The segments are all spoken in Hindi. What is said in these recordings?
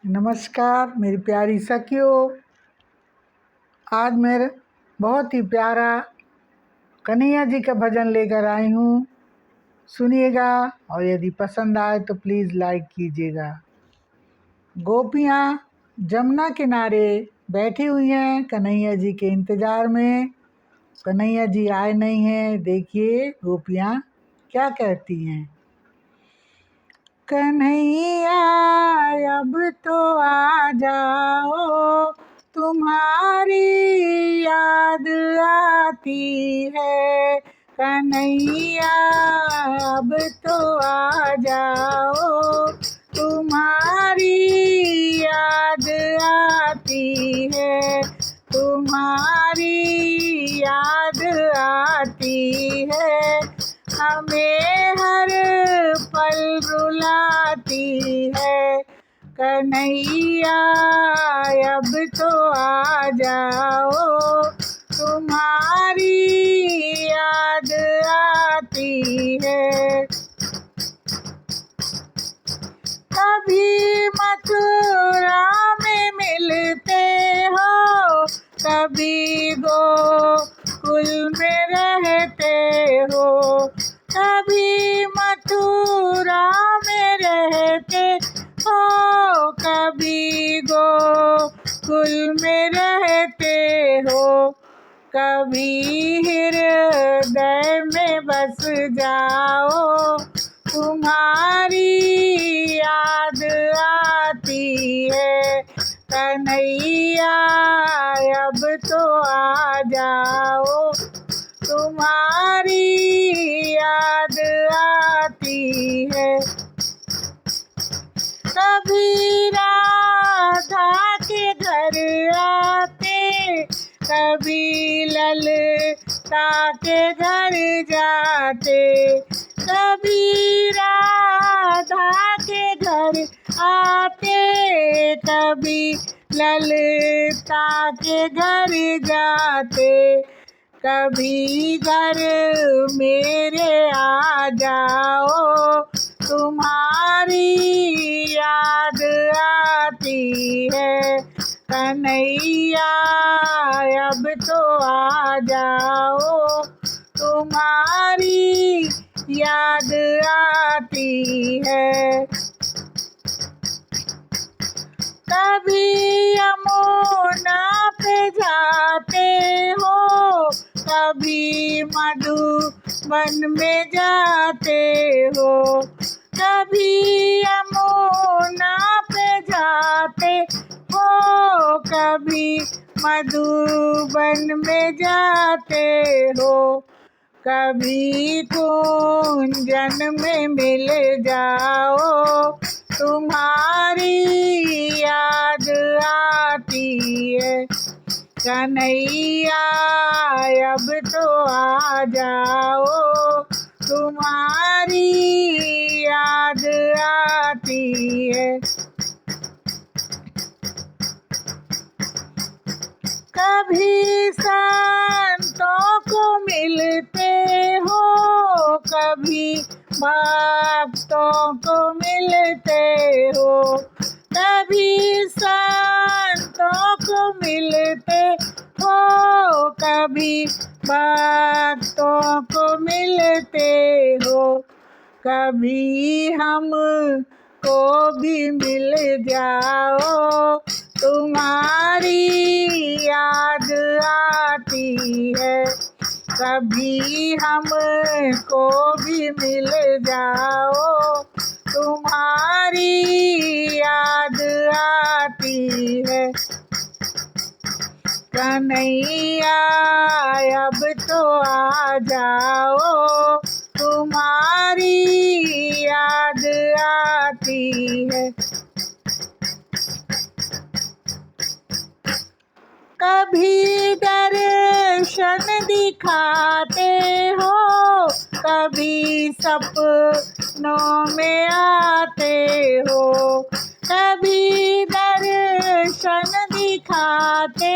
नमस्कार मेरी प्यारी सखियों। आज मैं बहुत ही प्यारा कन्हैया जी का भजन लेकर आई हूँ। सुनिएगा और यदि पसंद आए तो प्लीज़ लाइक कीजिएगा। गोपियाँ जमुना किनारे बैठी हुई हैं कन्हैया जी के इंतज़ार में। कन्हैया जी आए नहीं हैं। देखिए गोपियाँ क्या कहती हैं। कन्हैया अब तो आ जाओ, तुम्हारी याद आती है। कन्हैया अब तो आ जाओ, तुम्हारी याद आती है। तुम्हारी याद आती है, हमें हर पल रुलाती है। कन्हैया अब तो आ जाओ, तुम्हारी याद आती है। कभी मथुरा में मिलते हो, कभी गोकुल में रहते हो। कभी मथुरा में रहते हो, कभी गोकुल में रहते हो। कभी हृदय में बस जाओ, तुम्हारी याद आती है। कन्हैया अब तो आ जाओ, तुम्हारी याद आती है। कभी राधा के घर आते, कभी ललता के घर जाते। कभी राधा के घर आते, कभी ललता के घर जाते। कभी घर मेरे आ जाओ, तुम्हारी याद आती है। कन्हैया अब तो आ जाओ, तुम्हारी याद आती है। कभी यमुना पे जाते हो, कभी मधुबन में जाते हो। कभी यमुना पे जाते हो, कभी मधुबन में जाते हो। कभी कुंजन में मिल जाओ, तुम्हारी याद आती है। कन्हैया अब तो आ जाओ, तुम्हारी याद आती है। कभी संतों को मिलते हो, कभी भक्तों को मिलते हो। कभी संतों को मिलते हो, कभी भक्तों को मिलते हो। कभी हम को भी मिल जाओ, तुम्हारी याद आती है। कभी हमको भी मिल जाओ, तुम्हारी याद आती है। कन्हैया अब तो आ जाओ, तुम्हारी याद आती है। कभी दर्शन दिखाते हो, कभी सपनों में आते हो। कभी दर्शन दिखाते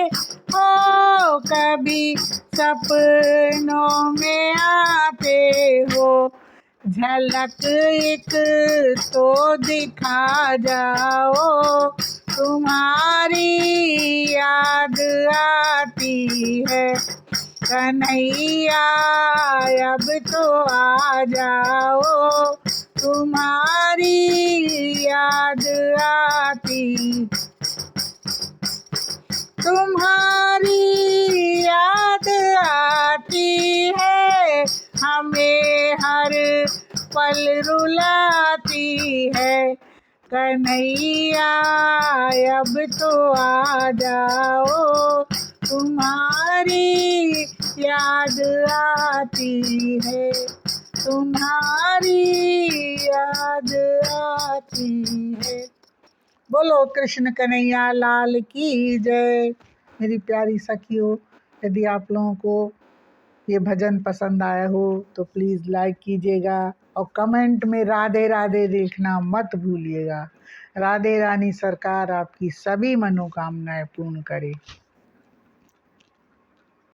हो, कभी सपनों में आते हो। झलक एक तो दिखा जाओ, तुम्हारी याद आती है कन्हैया, अब तो आ जाओ, तुम्हारी याद आती, तुम्हारी याद आती है, हमें हर पल रुलाती है कन्हैया, अब तो आ जाओ, तुम्हारी याद आती है, तुम्हारी याद आती है। बोलो कृष्ण कन्हैया लाल की जय। मेरी प्यारी सखियों, यदि आप लोगों को ये भजन पसंद आया हो तो प्लीज़ लाइक कीजिएगा और कमेंट में राधे राधे लिखना मत भूलिएगा। राधे रानी सरकार आपकी सभी मनोकामनाएं पूर्ण करे।